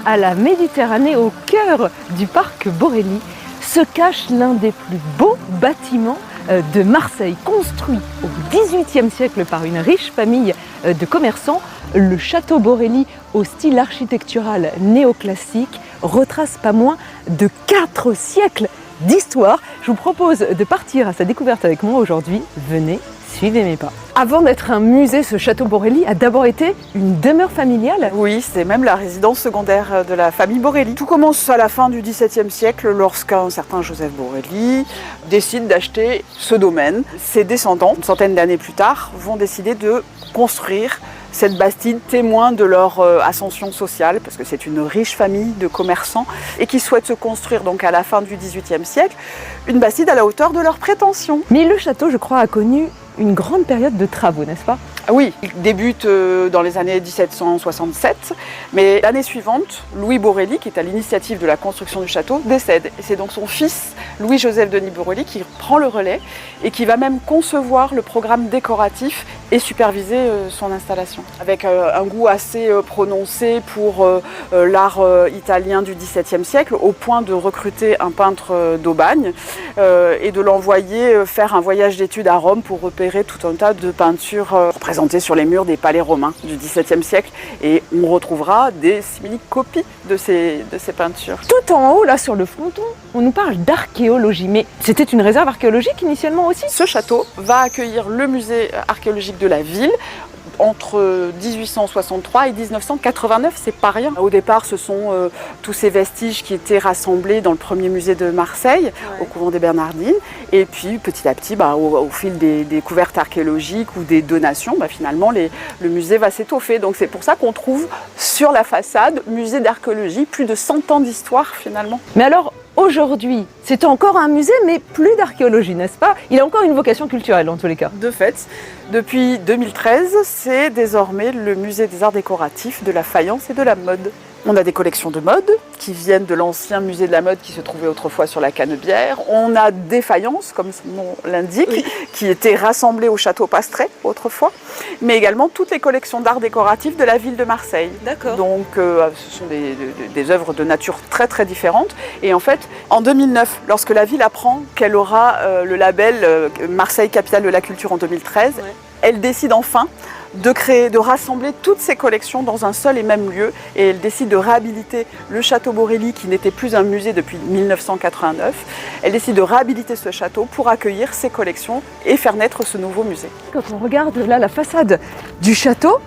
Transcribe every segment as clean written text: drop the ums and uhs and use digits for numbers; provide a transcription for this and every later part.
à la Méditerranée, au cœur du parc Borély, se cache l'un des plus beaux bâtiments de Marseille, construit au XVIIIe siècle par une riche famille de commerçants. Le château Borély, au style architectural néoclassique, retrace pas moins de 4 siècles d'histoire. Je vous propose de partir à sa découverte avec moi aujourd'hui. Venez, suivez mes pas. Avant d'être un musée, ce château Borély a d'abord été une demeure familiale. Oui, c'est même la résidence secondaire de la famille Borély. Tout commence à la fin du XVIIe siècle lorsqu'un certain Joseph Borély décide d'acheter ce domaine. Ses descendants, une centaine d'années plus tard, vont décider de construire cette bastide, témoin de leur ascension sociale, parce que c'est une riche famille de commerçants et qui souhaitent se construire donc à la fin du XVIIIe siècle une bastide à la hauteur de leurs prétentions. Mais le château, je crois, a connu une grande période de travaux, n'est-ce pas? Oui, il débute dans les années 1767, mais l'année suivante, Louis Borély, qui est à l'initiative de la construction du château, décède. Et c'est donc son fils, Louis-Joseph Denis Borély, qui prend le relais et qui va même concevoir le programme décoratif et superviser son installation. Avec un goût assez prononcé pour l'art italien du XVIIe siècle, au point de recruter un peintre d'Aubagne et de l'envoyer faire un voyage d'études à Rome pour repérer tout un tas de peintures représentées sur les murs des palais romains du XVIIe siècle. Et on retrouvera des simili-copies de ces peintures. Tout en haut, là, sur le fronton, on nous parle d'archéologie. Mais c'était une réserve archéologique initialement aussi? Ce château va accueillir le musée archéologique de la ville entre 1863 et 1989, c'est pas rien. Au départ, ce sont tous ces vestiges qui étaient rassemblés dans le premier musée de Marseille, au couvent des Bernardines. Et puis, petit à petit, au fil des découvertes archéologiques ou des donations, finalement, le musée va s'étoffer. Donc c'est pour ça qu'on trouve sur la façade, musée d'archéologie, plus de 100 ans d'histoire finalement. Mais alors, aujourd'hui, c'est encore un musée, mais plus d'archéologie, n'est-ce pas? Il a encore une vocation culturelle, en tous les cas. De fait, depuis 2013, c'est désormais le musée des arts décoratifs, de la faïence et de la mode. On a des collections de mode qui viennent de l'ancien musée de la mode qui se trouvait autrefois sur la Canebière. On a des faïences, comme son nom l'indique, oui, qui étaient rassemblées au château Pastret autrefois, mais également toutes les collections d'art décoratif de la ville de Marseille. D'accord. Donc ce sont des œuvres de nature très très différentes. Et en fait, en 2009, lorsque la ville apprend qu'elle aura le label Marseille Capitale de la Culture en 2013, ouais, elle décide enfin de rassembler toutes ces collections dans un seul et même lieu, et elle décide de réhabiliter le château Borély qui n'était plus un musée depuis 1989. Elle décide de réhabiliter ce château pour accueillir ces collections et faire naître ce nouveau musée. Quand on regarde là la façade du château,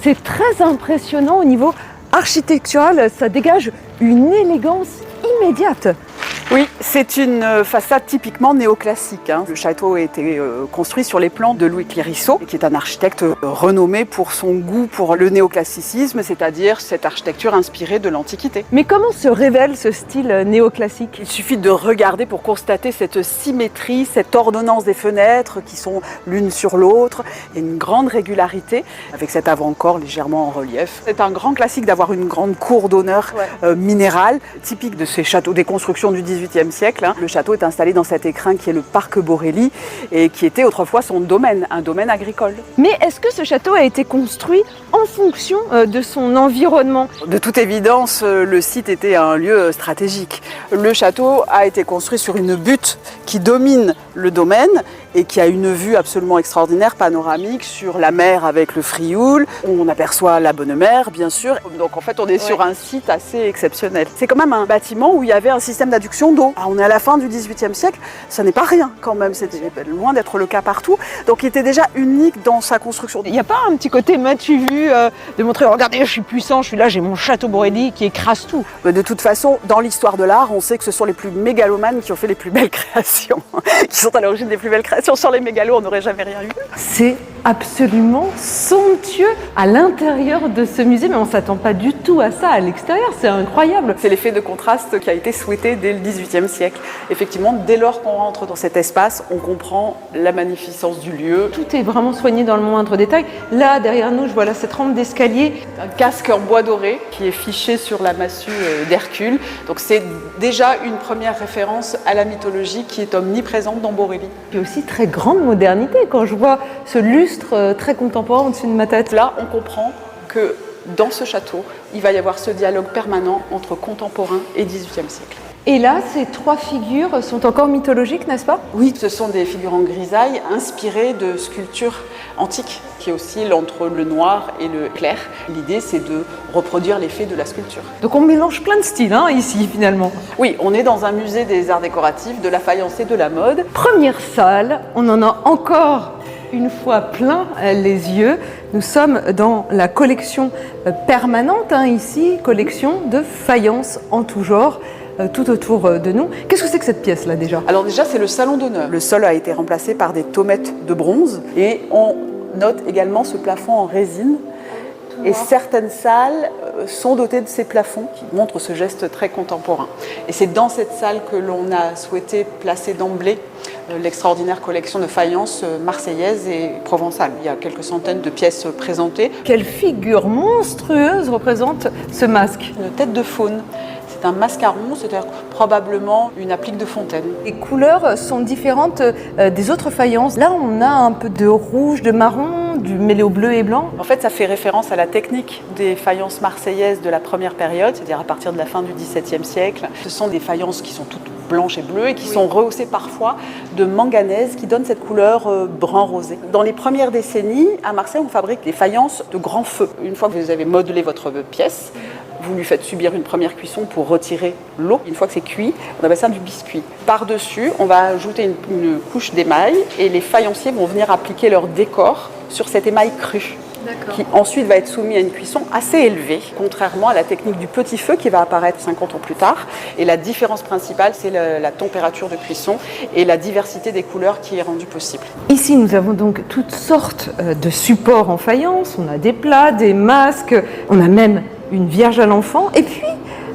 c'est très impressionnant au niveau architectural, ça dégage une élégance immédiate. Oui, c'est une façade typiquement néoclassique. Le château a été construit sur les plans de Louis Clérisseau, qui est un architecte renommé pour son goût pour le néoclassicisme, c'est-à-dire cette architecture inspirée de l'Antiquité. Mais comment se révèle ce style néoclassique? Il suffit de regarder pour constater cette symétrie, cette ordonnance des fenêtres qui sont l'une sur l'autre. Il y a une grande régularité avec cet avant-corps légèrement en relief. C'est un grand classique d'avoir une grande cour d'honneur minérale, typique de ces châteaux, des constructions du XVIIIe siècle. Le château est installé dans cet écrin qui est le parc Borély et qui était autrefois son domaine, un domaine agricole. Mais est-ce que ce château a été construit en fonction de son environnement? De toute évidence, le site était un lieu stratégique. Le château a été construit sur une butte qui domine le domaine et qui a une vue absolument extraordinaire, panoramique, sur la mer avec le Frioul. On aperçoit la Bonne-Mère, bien sûr. Donc en fait, on est sur un site assez exceptionnel. C'est quand même un bâtiment où il y avait un système d'adduction d'eau. On est à la fin du XVIIIe siècle, ça n'est pas rien quand même, c'était loin d'être le cas partout. Donc il était déjà unique dans sa construction. Il n'y a pas un petit côté m'as-tu vu de montrer, regardez, je suis puissant, je suis là, j'ai mon château Borély qui écrase tout? De toute façon, dans l'histoire de l'art, on sait que ce sont les plus mégalomanes qui ont fait les plus belles créations, qui sont à l'origine des plus belles créations. Sur les mégalos, on n'aurait jamais rien eu. C'est absolument somptueux à l'intérieur de ce musée, mais on ne s'attend pas du tout à ça à l'extérieur, c'est incroyable. C'est l'effet de contraste qui a été souhaité dès le XVIIIe siècle. Effectivement, dès lors qu'on rentre dans cet espace, on comprend la magnificence du lieu. Tout est vraiment soigné dans le moindre détail. Là, derrière nous, je vois là cette rampe d'escalier. Un casque en bois doré qui est fiché sur la massue d'Hercule. Donc c'est déjà une première référence à la mythologie qui est omniprésente dans Borély. Il y a aussi très grande modernité quand je vois ce lustre très contemporain au-dessus de ma tête. Là, on comprend que dans ce château, il va y avoir ce dialogue permanent entre contemporain et XVIIIe siècle. Et là, ces 3 figures sont encore mythologiques, n'est-ce pas? Oui, ce sont des figures en grisaille inspirées de sculptures antiques qui oscillent entre le noir et le clair. L'idée, c'est de reproduire l'effet de la sculpture. Donc on mélange plein de styles ici, finalement. Oui, on est dans un musée des arts décoratifs, de la faïence et de la mode. Première salle, on en a encore une fois plein les yeux. Nous sommes dans la collection permanente, ici, collection de faïence en tout genre. Tout autour de nous. Qu'est-ce que c'est que cette pièce-là déjà? Alors déjà, c'est le salon d'honneur. Le sol a été remplacé par des tomettes de bronze et on note également ce plafond en résine. Et certaines salles sont dotées de ces plafonds qui montrent ce geste très contemporain. Et c'est dans cette salle que l'on a souhaité placer d'emblée l'extraordinaire collection de faïence marseillaise et provençale. Il y a quelques centaines de pièces présentées. Quelle figure monstrueuse représente ce masque? Une tête de faune. C'est un mascaron, c'est-à-dire probablement une applique de fontaine. Les couleurs sont différentes des autres faïences. Là, on a un peu de rouge, de marron, du mêlé au bleu et blanc. En fait, ça fait référence à la technique des faïences marseillaises de la première période, c'est-à-dire à partir de la fin du XVIIe siècle. Ce sont des faïences qui sont toutes blanches et bleues et qui sont rehaussées parfois de manganèse qui donne cette couleur brun-rosé. Dans les premières décennies, à Marseille, on fabrique des faïences de grand feu. Une fois que vous avez modelé votre pièce, vous lui faites subir une première cuisson pour retirer l'eau. Une fois que c'est cuit, on appelle ça du biscuit. Par-dessus, on va ajouter une couche d'émail et les faïenciers vont venir appliquer leur décor sur cet émail cru, qui ensuite va être soumis à une cuisson assez élevée, contrairement à la technique du petit feu qui va apparaître 50 ans plus tard. Et la différence principale, c'est la température de cuisson et la diversité des couleurs qui est rendue possible. Ici, nous avons donc toutes sortes de supports en faïence. On a des plats, des masques, on a même une Vierge à l'enfant. Et puis,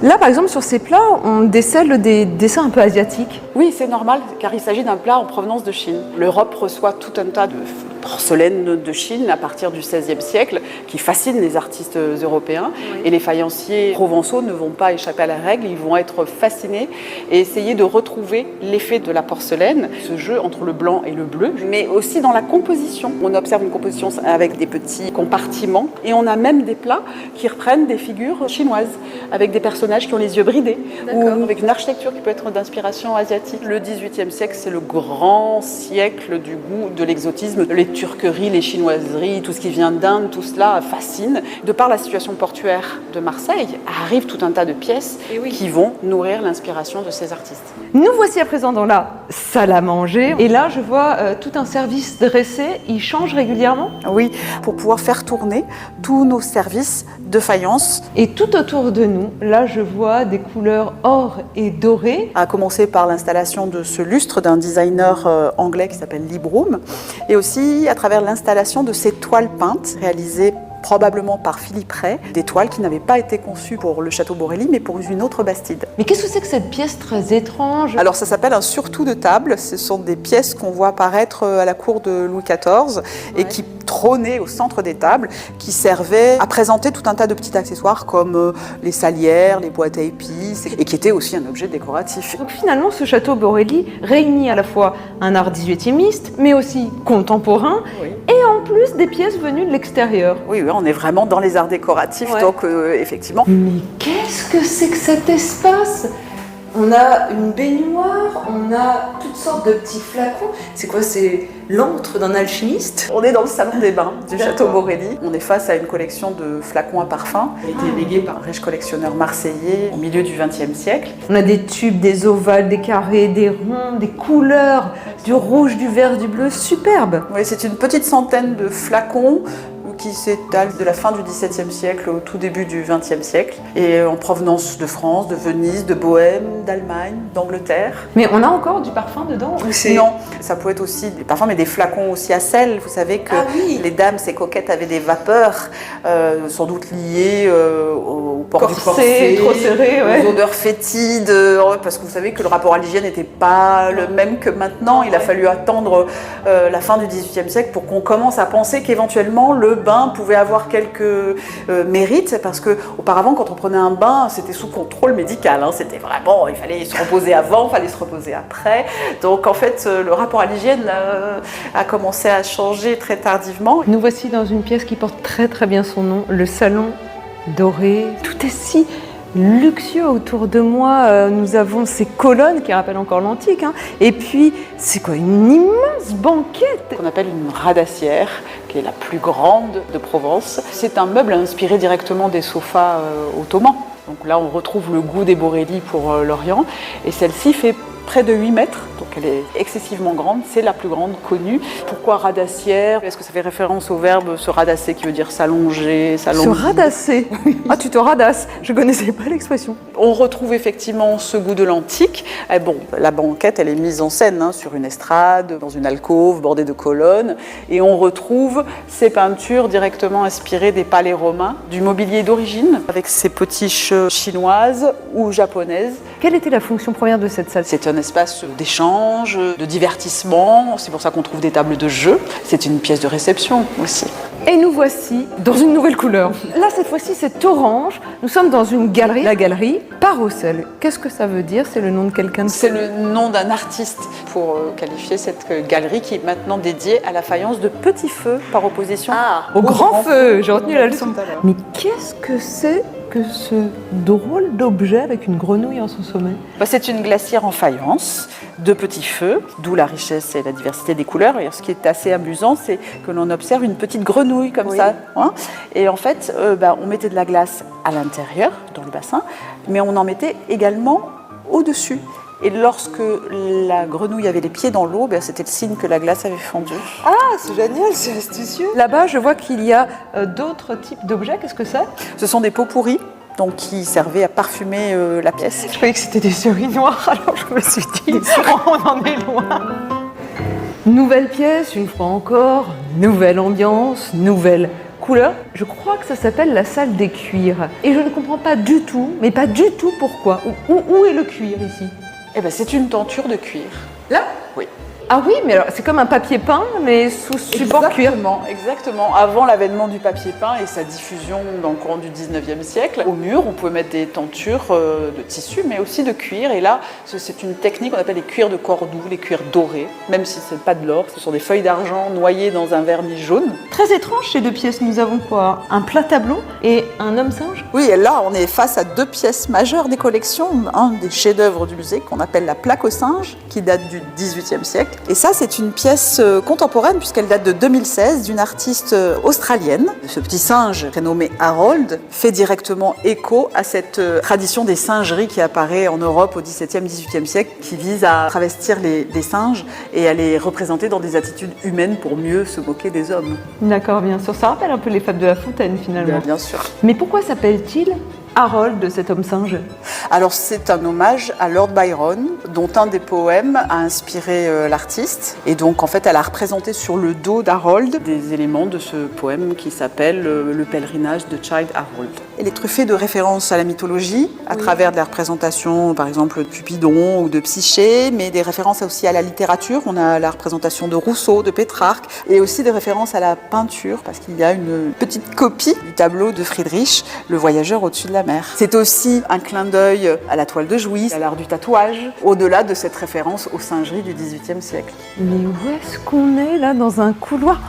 là, par exemple, sur ces plats, on décèle des dessins un peu asiatiques. Oui, c'est normal, car il s'agit d'un plat en provenance de Chine. L'Europe reçoit tout un tas de porcelaine de Chine à partir du XVIe siècle, qui fascine les artistes européens. Oui. Et les faïenciers provençaux ne vont pas échapper à la règle, ils vont être fascinés et essayer de retrouver l'effet de la porcelaine, ce jeu entre le blanc et le bleu, mais aussi dans la composition. On observe une composition avec des petits compartiments, et on a même des plats qui reprennent des figures chinoises, avec des personnages qui ont les yeux bridés, ou avec une architecture qui peut être d'inspiration asiatique. Le XVIIIe siècle, c'est le grand siècle du goût, de l'exotisme. Les turqueries, les chinoiseries, tout ce qui vient d'Inde, tout cela fascine. De par la situation portuaire de Marseille, arrive tout un tas de pièces qui vont nourrir l'inspiration de ces artistes. Nous voici à présent dans la salle à manger. Et là, je vois tout un service dressé. Il change régulièrement? Oui, pour pouvoir faire tourner tous nos services de faïence. Et tout autour de nous, là, je vois des couleurs or et doré. À commencer par l'installation de ce lustre d'un designer anglais qui s'appelle Lee Broom, et aussi à travers l'installation de ces toiles peintes réalisées probablement par Philippe Ray, des toiles qui n'avaient pas été conçues pour le château Borelli, mais pour une autre bastide. Mais qu'est-ce que c'est que cette pièce très étrange? Alors ça s'appelle un surtout de table. Ce sont des pièces qu'on voit apparaître à la cour de Louis XIV et qui trônaient au centre des tables, qui servaient à présenter tout un tas de petits accessoires comme les salières, les boîtes à épices, et qui étaient aussi un objet décoratif. Donc finalement, ce château Borelli réunit à la fois un art 18e, mais aussi contemporain, et en plus des pièces venues de l'extérieur. Oui, on est vraiment dans les arts décoratifs, donc effectivement. Mais qu'est-ce que c'est que cet espace? On a une baignoire, on a toutes sortes de petits flacons. C'est quoi, c'est l'antre d'un alchimiste? On est dans le salon des bains du château Borelli. On est face à une collection de flacons à parfum, qui a été léguée par un riche collectionneur marseillais au milieu du XXe siècle. On a des tubes, des ovales, des carrés, des ronds, des couleurs, du rouge, du vert, du bleu, superbe. Oui, c'est une petite centaine de flacons qui s'étale de la fin du XVIIe siècle au tout début du XXe siècle, et en provenance de France, de Venise, de Bohême, d'Allemagne, d'Angleterre. Mais on a encore du parfum dedans? Non, ça peut être aussi des parfums, mais des flacons aussi à sel. Vous savez que les dames, ces coquettes, avaient des vapeurs, sans doute liées au port du corset, trop serré, aux odeurs fétides, parce que vous savez que le rapport à l'hygiène n'était pas le même que maintenant. Il a fallu attendre la fin du XVIIIe siècle pour qu'on commence à penser qu'éventuellement le bain pouvait avoir quelques mérites, parce que auparavant, quand on prenait un bain, c'était sous contrôle médical, c'était vraiment, il fallait se reposer avant, il fallait se reposer après. Donc en fait, le rapport à l'hygiène a commencé à changer très tardivement. Nous voici dans une pièce qui porte très très bien son nom, le salon doré. Tout est si luxueux autour de moi. Nous avons ces colonnes qui rappellent encore l'antique. Et puis, c'est quoi? Une immense banquette. Qu'on appelle une radassière, qui est la plus grande de Provence. C'est un meuble inspiré directement des sofas ottomans. Donc là, on retrouve le goût des Borelli pour l'Orient. Et celle-ci fait près de 8 mètres, donc elle est excessivement grande, c'est la plus grande connue. Pourquoi radassière? Est-ce que ça fait référence au verbe se radasser, qui veut dire s'allonger, Se radasser? Ah, tu te radasses? Je ne connaissais pas l'expression. On retrouve effectivement ce goût de l'antique. Et bon, la banquette, elle est mise en scène sur une estrade, dans une alcôve bordée de colonnes. Et on retrouve ces peintures directement inspirées des palais romains, du mobilier d'origine, avec ces potiches chinoises ou japonaises. Quelle était la fonction première de cette salle? C'est un espace d'échange, de divertissement. C'est pour ça qu'on trouve des tables de jeu. C'est une pièce de réception aussi. Et nous voici dans une nouvelle couleur. Là, cette fois-ci, c'est orange. Nous sommes dans une galerie, la galerie Parocel. Qu'est-ce que ça veut dire? C'est le nom de quelqu'un? C'est le nom d'un artiste pour qualifier cette galerie qui est maintenant dédiée à la faïence de petit feu par opposition au grand feu. J'ai retenu la leçon. Mais qu'est-ce que c'est que ce drôle d'objet avec une grenouille en son sommet? C'est une glacière en faïence de petit feu, d'où la richesse et la diversité des couleurs. Et ce qui est assez amusant, c'est que l'on observe une petite grenouille comme ça. Et en fait, on mettait de la glace à l'intérieur, dans le bassin, mais on en mettait également au-dessus. Et lorsque la grenouille avait les pieds dans l'eau, c'était le signe que la glace avait fondu. Ah, c'est génial, c'est astucieux. Là-bas, je vois qu'il y a d'autres types d'objets. Qu'est-ce que c'est? Ce sont des pots pourris, donc qui servaient à parfumer la pièce. Je croyais que c'était des souris noires, alors je me suis dit, on en est loin. Nouvelle pièce, une fois encore, nouvelle ambiance, nouvelle couleur. Je crois que ça s'appelle la salle des cuirs. Et je ne comprends pas du tout, mais pas du tout pourquoi. Où est le cuir ici? C'est une tenture de cuir. Là? Oui. Ah oui, mais alors c'est comme un papier peint, mais sous support cuir. Exactement. Avant l'avènement du papier peint et sa diffusion dans le courant du 19e siècle, au mur, on pouvait mettre des tentures de tissu, mais aussi de cuir. Et là, c'est une technique qu'on appelle les cuirs de Cordoue, les cuirs dorés, même si ce n'est pas de l'or, ce sont des feuilles d'argent noyées dans un vernis jaune. Très étrange ces deux pièces. Nous avons quoi? Un plat tableau et un homme singe? Oui, et là, on est face à deux pièces majeures des collections. Un des chefs-d'œuvre du musée qu'on appelle la plaque au singe, qui date du 18e siècle. Et ça, c'est une pièce contemporaine puisqu'elle date de 2016 d'une artiste australienne. Ce petit singe prénommé Harold fait directement écho à cette tradition des singeries qui apparaît en Europe au XVIIe, XVIIIe siècle, qui vise à travestir les singes et à les représenter dans des attitudes humaines pour mieux se moquer des hommes. D'accord, bien sûr. Ça rappelle un peu les fables de La Fontaine finalement. Bien sûr. Mais pourquoi s'appelle-t-il Harold, cet homme singe? Alors c'est un hommage à Lord Byron, dont un des poèmes a inspiré l'artiste. Et donc en fait elle a représenté sur le dos d'Harold des éléments de ce poème qui s'appelle Le pèlerinage de Childe Harold. Elle est truffée de références à la mythologie, à travers des représentations par exemple de Cupidon ou de Psyché, mais des références aussi à la littérature. On a la représentation de Rousseau, de Pétrarque, et aussi des références à la peinture, parce qu'il y a une petite copie du tableau de Friedrich, Le voyageur au-dessus de la mer. C'est aussi un clin d'œil à la toile de Jouy, à l'art du tatouage, au-delà de cette référence aux singeries du XVIIIe siècle. Mais où est-ce qu'on est là, dans un couloir?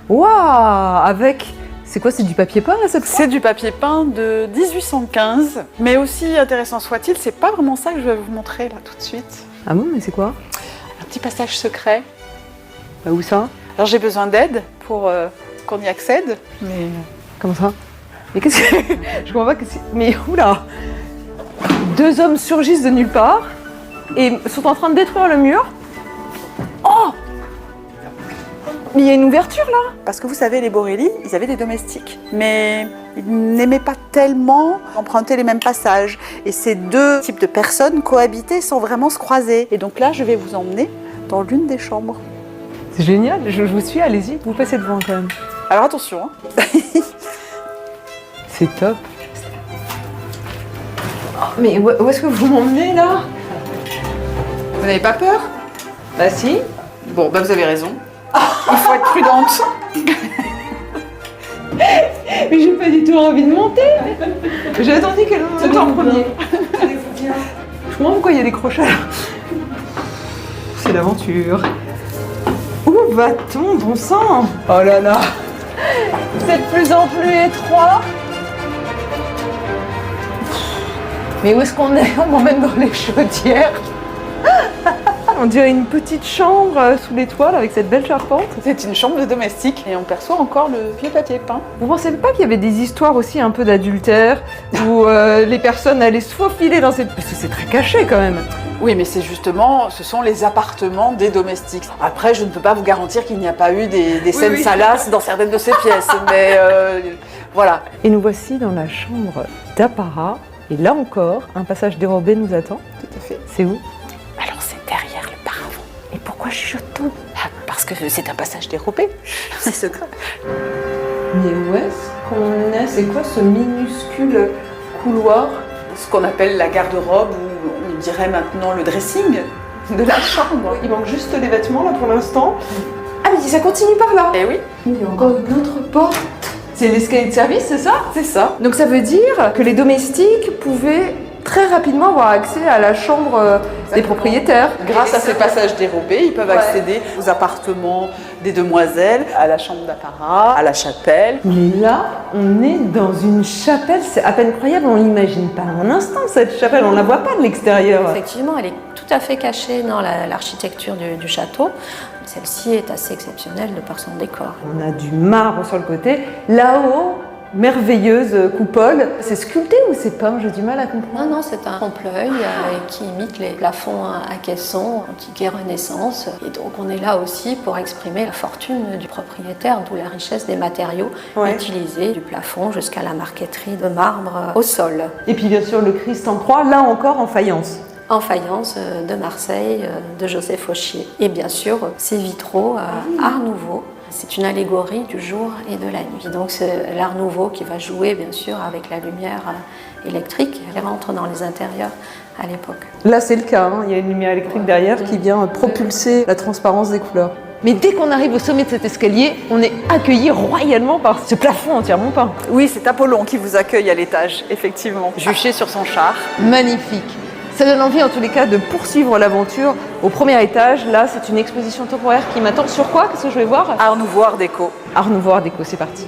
Waouh! Avec... C'est quoi, c'est du papier peint là cette fois? C'est du papier peint de 1815, mais aussi intéressant soit-il, c'est pas vraiment ça que je vais vous montrer là tout de suite. Ah bon, mais c'est quoi? Un petit passage secret. Bah où ça? Alors j'ai besoin d'aide pour qu'on y accède, mais... Comment ça? Mais qu'est-ce que... Je comprends pas que c'est... Mais oula! Deux hommes surgissent de nulle part et sont en train de détruire le mur. Oh! Mais il y a une ouverture là! Parce que vous savez, les Borelli, ils avaient des domestiques, mais ils n'aimaient pas tellement emprunter les mêmes passages. Et ces deux types de personnes cohabitaient sans vraiment se croiser. Et donc là, je vais vous emmener dans l'une des chambres. C'est génial, je vous suis, allez-y, vous passez devant quand même. Alors attention, hein. C'est top. Oh, mais où est-ce que vous m'emmenez là? Vous n'avez pas peur? Bah si. Bon, bah vous avez raison. Il faut être prudente. Mais j'ai pas du tout envie de monter. J'ai attendu qu'elle monte en premier. Je comprends pourquoi il y a des crochets là. C'est l'aventure. Où va-t-on, bon sang? Oh là là. C'est de plus en plus étroit. Mais où est-ce qu'on est? On m'emmène dans les chaudières. On dirait une petite chambre sous les toiles avec cette belle charpente. C'est une chambre de domestique et on perçoit encore le vieux papier peint. Vous pensez pas qu'il y avait des histoires aussi un peu d'adultère où les personnes allaient se faufiler dans cette... Parce que c'est très caché quand même. Oui, mais c'est justement, ce sont les appartements des domestiques. Après, je ne peux pas vous garantir qu'il n'y a pas eu des scènes salaces dans certaines de ces pièces, mais voilà. Et nous voici dans la chambre d'apparat. Et là encore, un passage dérobé nous attend. Tout à fait. C'est où? Alors, c'est derrière le paravent. Et pourquoi chuchote-t-on? Parce que c'est un passage dérobé. C'est secret. Mais où est-ce qu'on est? C'est quoi ce minuscule couloir? Ce qu'on appelle la garde-robe, ou on dirait maintenant le dressing de la chambre. Il manque juste les vêtements là pour l'instant. Ah mais ça continue par là. Eh oui. Il y a encore une autre porte. C'est l'escalier de service, c'est ça? C'est ça. Donc ça veut dire que les domestiques pouvaient très rapidement avoir accès à la chambre des propriétaires. Grâce à ces passages dérobés, ils peuvent accéder aux appartements des demoiselles, à la chambre d'apparat, à la chapelle. Mais là, on est dans une chapelle, c'est à peine croyable, on l'imagine pas un instant cette chapelle, on la voit pas de l'extérieur. Effectivement, elle est tout à fait cachée dans l'architecture du château. Celle-ci est assez exceptionnelle de par son décor. On a du marbre sur le côté. Là-haut, merveilleuse coupole. C'est sculpté ou c'est peint? J'ai du mal à comprendre. Non, c'est un trompe-l'œil qui imite les plafonds à caisson antique et Renaissance. Et donc on est là aussi pour exprimer la fortune du propriétaire, d'où la richesse des matériaux utilisés, du plafond jusqu'à la marqueterie de marbre au sol. Et puis bien sûr le Christ en croix, là encore en faïence. En faïence de Marseille, de Joseph Auchier. Et bien sûr, ces vitraux Art Nouveau. C'est une allégorie du jour et de la nuit. Donc c'est l'Art Nouveau qui va jouer bien sûr avec la lumière électrique qui rentre dans les intérieurs à l'époque. Là c'est le cas, il y a une lumière électrique derrière qui vient propulser la transparence des couleurs. Mais dès qu'on arrive au sommet de cet escalier, on est accueilli royalement par ce plafond entièrement peint. Oui, c'est Apollon qui vous accueille à l'étage, effectivement, juché sur son char. Magnifique. Ça donne envie en tous les cas de poursuivre l'aventure au premier étage. Là, c'est une exposition temporaire qui m'attend. Sur quoi? Qu'est-ce que je vais voir? Art Nouveau, Art Déco. Art Nouveau, Art Déco, c'est parti.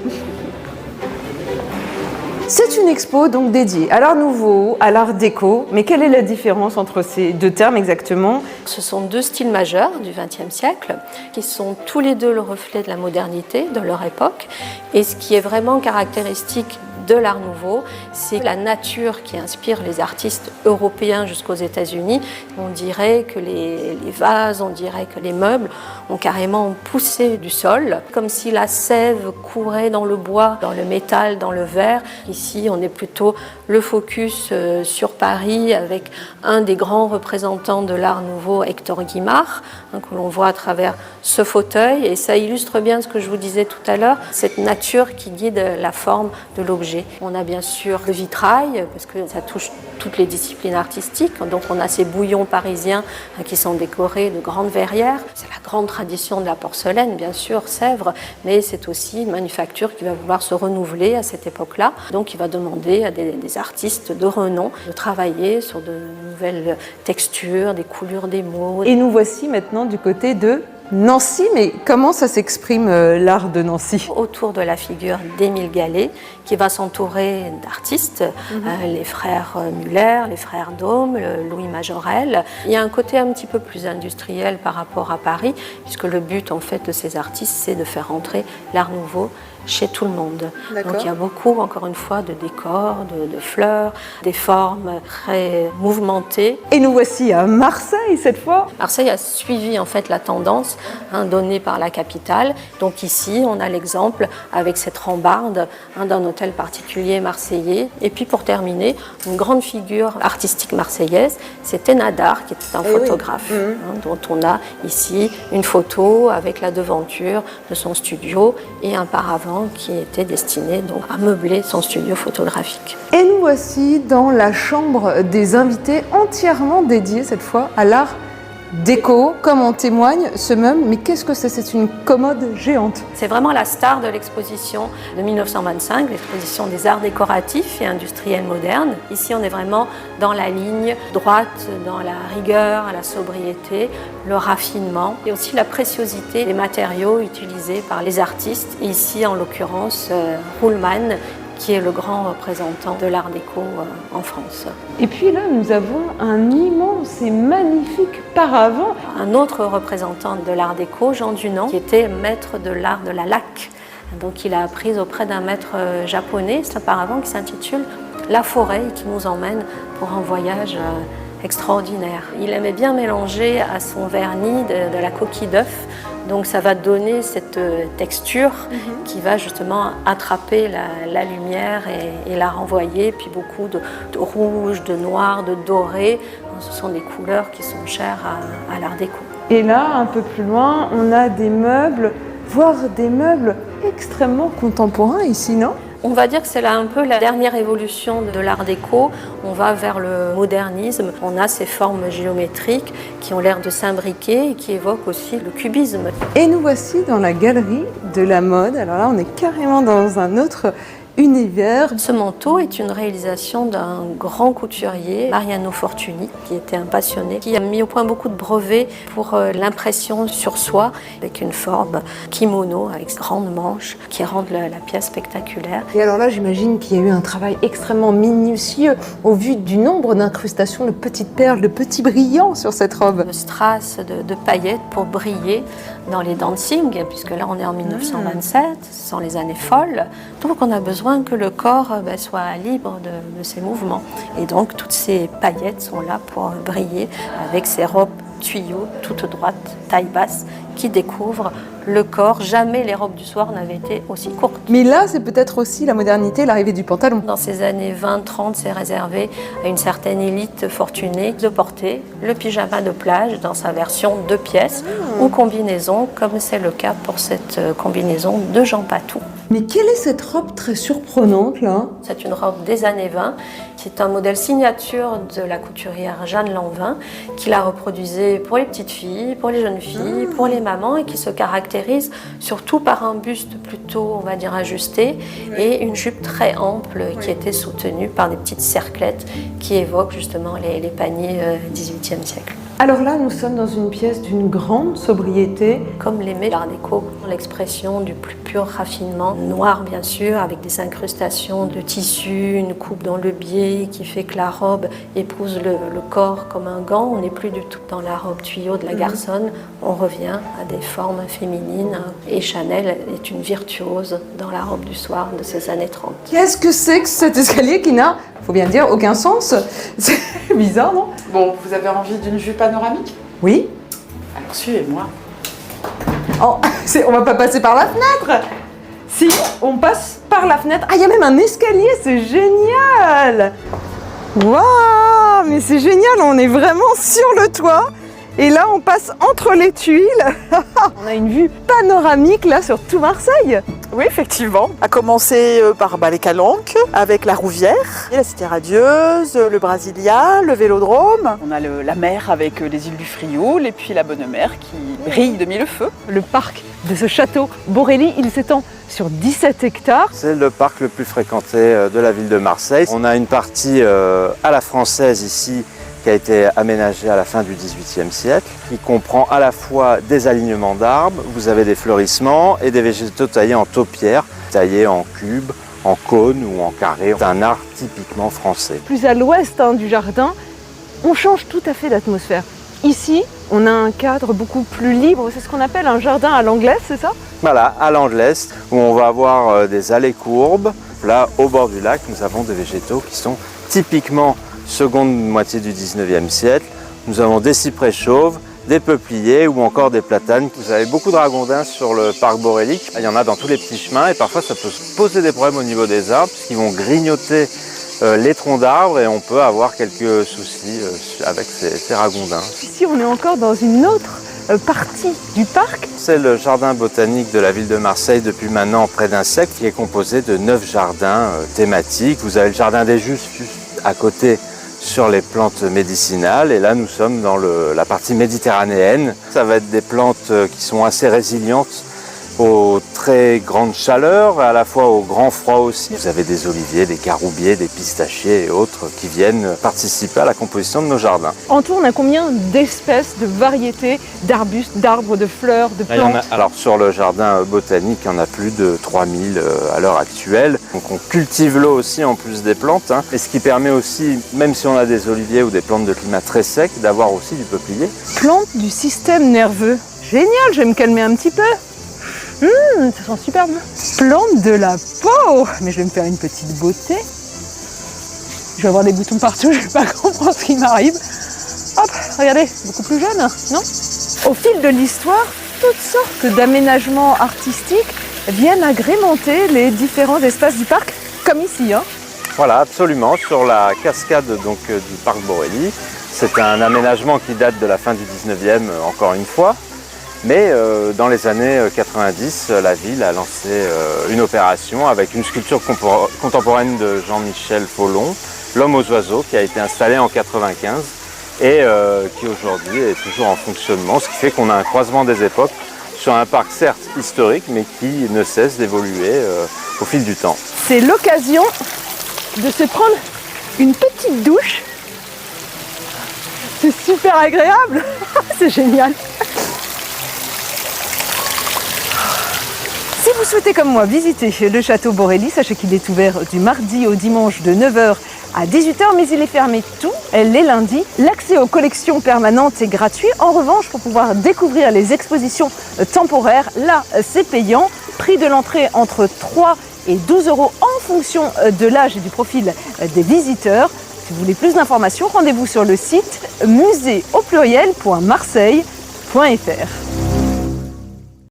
C'est une expo donc dédiée à l'Art Nouveau, à l'Art Déco. Mais quelle est la différence entre ces deux termes exactement? Ce sont deux styles majeurs du XXe siècle qui sont tous les deux le reflet de la modernité, de leur époque. Et ce qui est vraiment caractéristique de l'Art Nouveau, c'est la nature qui inspire les artistes européens jusqu'aux États-Unis. On dirait que les vases, on dirait que les meubles ont carrément poussé du sol, comme si la sève courait dans le bois, dans le métal, dans le verre. Ici, on est plutôt le focus sur Paris avec un des grands représentants de l'Art Nouveau, Hector Guimard, que l'on voit à travers ce fauteuil. Et ça illustre bien ce que je vous disais tout à l'heure, cette nature qui guide la forme de l'objet. On a bien sûr le vitrail, parce que ça touche toutes les disciplines artistiques. Donc on a ces bouillons parisiens qui sont décorés de grandes verrières. C'est la grande tradition de la porcelaine, bien sûr, Sèvres, mais c'est aussi une manufacture qui va vouloir se renouveler à cette époque-là. Donc il va demander à des artistes de renom de travailler sur de nouvelles textures, des coulures des mots. Et nous voici maintenant du côté de Nancy, mais comment ça s'exprime l'art de Nancy? Autour de la figure d'Émile Gallé, qui va s'entourer d'artistes, les frères Muller, les frères Daume, Louis Majorel. Il y a un côté un petit peu plus industriel par rapport à Paris, puisque le but en fait de ces artistes, c'est de faire entrer l'art nouveau chez tout le monde. Donc il y a beaucoup, encore une fois, de décors, de fleurs, des formes très mouvementées. Et nous voici à Marseille cette fois. Marseille a suivi en fait la tendance donnée par la capitale. Donc ici, on a l'exemple avec cette rambarde d'un hôtel particulier marseillais. Et puis pour terminer, une grande figure artistique marseillaise, c'est Thénardard, qui était un photographe, dont on a ici une photo avec la devanture de son studio et un paravent qui était destiné donc à meubler son studio photographique. Et nous voici dans la chambre des invités, entièrement dédiée cette fois à l'art déco, comme en témoigne ce meuble. Mais qu'est-ce que c'est? C'est une commode géante. C'est vraiment la star de l'exposition de 1925, l'exposition des arts décoratifs et industriels modernes. Ici, on est vraiment dans la ligne droite, dans la rigueur, la sobriété, le raffinement et aussi la préciosité des matériaux utilisés par les artistes. Et ici, en l'occurrence, Ruhlmann, qui est le grand représentant de l'art déco en France. Et puis là, nous avons un immense et magnifique paravent. Un autre représentant de l'art déco, Jean Dunant, qui était maître de l'art de la laque. Donc il a appris auprès d'un maître japonais, c'est un paravent qui s'intitule La forêt et qui nous emmène pour un voyage extraordinaire. Il aimait bien mélanger à son vernis de la coquille d'œuf, donc ça va donner cette texture qui va justement attraper la lumière et la renvoyer, puis beaucoup de rouge, de noir, de doré. Ce sont des couleurs qui sont chères à l'art déco. Et là, un peu plus loin, on a des meubles, voire des meubles extrêmement contemporains ici, non ? On va dire que c'est là un peu la dernière évolution de l'art déco. On va vers le modernisme. On a ces formes géométriques qui ont l'air de s'imbriquer et qui évoquent aussi le cubisme. Et nous voici dans la galerie de la mode. Alors là, on est carrément dans un autre univers. Ce manteau est une réalisation d'un grand couturier, Mariano Fortuny, qui était un passionné, qui a mis au point beaucoup de brevets pour l'impression sur soi, avec une forme kimono, avec grandes manches, qui rendent la pièce spectaculaire. Et alors là, j'imagine qu'il y a eu un travail extrêmement minutieux au vu du nombre d'incrustations de petites perles, de petits brillants sur cette robe. Le strass de paillettes pour briller dans les dancing, puisque là on est en 1927, ce sont les années folles. Donc on a besoin que le corps soit libre de ses mouvements. Et donc toutes ces paillettes sont là pour briller avec ces robes tuyaux, toutes droites, taille basse, qui découvrent le corps. Jamais les robes du soir n'avaient été aussi courtes. Mais là, c'est peut-être aussi la modernité, l'arrivée du pantalon. Dans ces années 20-30, c'est réservé à une certaine élite fortunée de porter le pyjama de plage dans sa version 2 pièces ou combinaison, comme c'est le cas pour cette combinaison de Jean Patou. Mais quelle est cette robe très surprenante là ? C'est une robe des années 20. C'est un modèle signature de la couturière Jeanne Lanvin qui la reproduisait pour les petites filles, pour les jeunes filles, pour les mamans et qui se caractérise surtout par un buste plutôt, on va dire, ajusté et une jupe très ample qui était soutenue par des petites cerclettes qui évoquent justement les paniers 18e siècle. Alors là, nous sommes dans une pièce d'une grande sobriété. Comme l'aimait l'art déco, l'expression du plus pur raffinement, noir bien sûr, avec des incrustations de tissu, une coupe dans le biais qui fait que la robe épouse le corps comme un gant. On n'est plus du tout dans la robe tuyau de la garçonne, on revient à des formes féminines. Et Chanel est une virtuose dans la robe du soir de ces années 30. Qu'est-ce que c'est que cet escalier qui n'a, faut bien dire, aucun sens ? C'est bizarre, non ? Bon, vous avez envie d'une vue panoramique ? Oui. Alors suivez-moi. Oh, on va pas passer par la fenêtre. Si, on passe par la fenêtre. Ah, il y a même un escalier, c'est génial. Waouh, mais c'est génial, on est vraiment sur le toit. Et là, on passe entre les tuiles. On a une vue panoramique là sur tout Marseille. Oui, effectivement. À commencer par les Calanques, avec la Rouvière, la Cité Radieuse, le Brasilia, le Vélodrome. On a la mer avec les îles du Frioul et puis la Bonne Mer qui brille de mille feux. Le parc de ce château Borelli, il s'étend sur 17 hectares. C'est le parc le plus fréquenté de la ville de Marseille. On a une partie à la française ici qui a été aménagée à la fin du XVIIIe siècle, qui comprend à la fois des alignements d'arbres, vous avez des fleurissements et des végétaux taillés en taupière, taillés en cubes, en cône ou en carré. C'est un art typiquement français. Plus à l'ouest du jardin, on change tout à fait d'atmosphère. Ici, on a un cadre beaucoup plus libre, c'est ce qu'on appelle un jardin à l'anglaise, c'est ça ? Voilà, à l'anglaise, où on va avoir des allées courbes. Là, au bord du lac, nous avons des végétaux qui sont typiquement seconde moitié du 19e siècle. Nous avons des cyprès chauves, des peupliers ou encore des platanes. Vous avez beaucoup de ragondins sur le parc Borelli. Il y en a dans tous les petits chemins et parfois ça peut poser des problèmes au niveau des arbres puisqu'ils vont grignoter les troncs d'arbres et on peut avoir quelques soucis avec ces ragondins. Ici, on est encore dans une autre partie du parc. C'est le jardin botanique de la ville de Marseille depuis maintenant près d'un siècle qui est composé de 9 jardins thématiques. Vous avez le jardin des Justes juste à côté sur les plantes médicinales et là nous sommes dans la partie méditerranéenne. Ça va être des plantes qui sont assez résilientes aux très très grande chaleur, à la fois au grand froid aussi. Vous avez des oliviers, des caroubiers, des pistachiers et autres qui viennent participer à la composition de nos jardins. En tout, on a combien d'espèces, de variétés d'arbustes, d'arbres, de fleurs, de plantes? Alors sur le jardin botanique, il y en a plus de 3000 à l'heure actuelle. Donc on cultive l'eau aussi en plus des plantes. Et ce qui permet aussi, même si on a des oliviers ou des plantes de climat très sec, d'avoir aussi du peuplier. Plantes du système nerveux. Génial, je vais me calmer un petit peu. Ça sent super bon. Plante de la peau. Mais je vais me faire une petite beauté. Je vais avoir des boutons partout, je ne vais pas comprendre ce qui m'arrive. Hop, regardez, beaucoup plus jeune, non? Au fil de l'histoire, toutes sortes d'aménagements artistiques viennent agrémenter les différents espaces du parc, comme ici. Voilà, absolument, sur la cascade donc, du parc Borelli. C'est un aménagement qui date de la fin du 19e, encore une fois. Mais dans les années 90, la ville a lancé une opération avec une sculpture contemporaine de Jean-Michel Follon, L'Homme aux oiseaux, qui a été installé en 95 et qui aujourd'hui est toujours en fonctionnement, ce qui fait qu'on a un croisement des époques sur un parc certes historique, mais qui ne cesse d'évoluer au fil du temps. C'est l'occasion de se prendre une petite douche. C'est super agréable, c'est génial. Si vous souhaitez comme moi visiter le château Borelli, sachez qu'il est ouvert du mardi au dimanche de 9h à 18h, mais il est fermé tous les lundis. L'accès aux collections permanentes est gratuit. En revanche, pour pouvoir découvrir les expositions temporaires, là c'est payant. Prix de l'entrée entre 3 et 12 € en fonction de l'âge et du profil des visiteurs. Si vous voulez plus d'informations, rendez-vous sur le site musée-marseille.fr.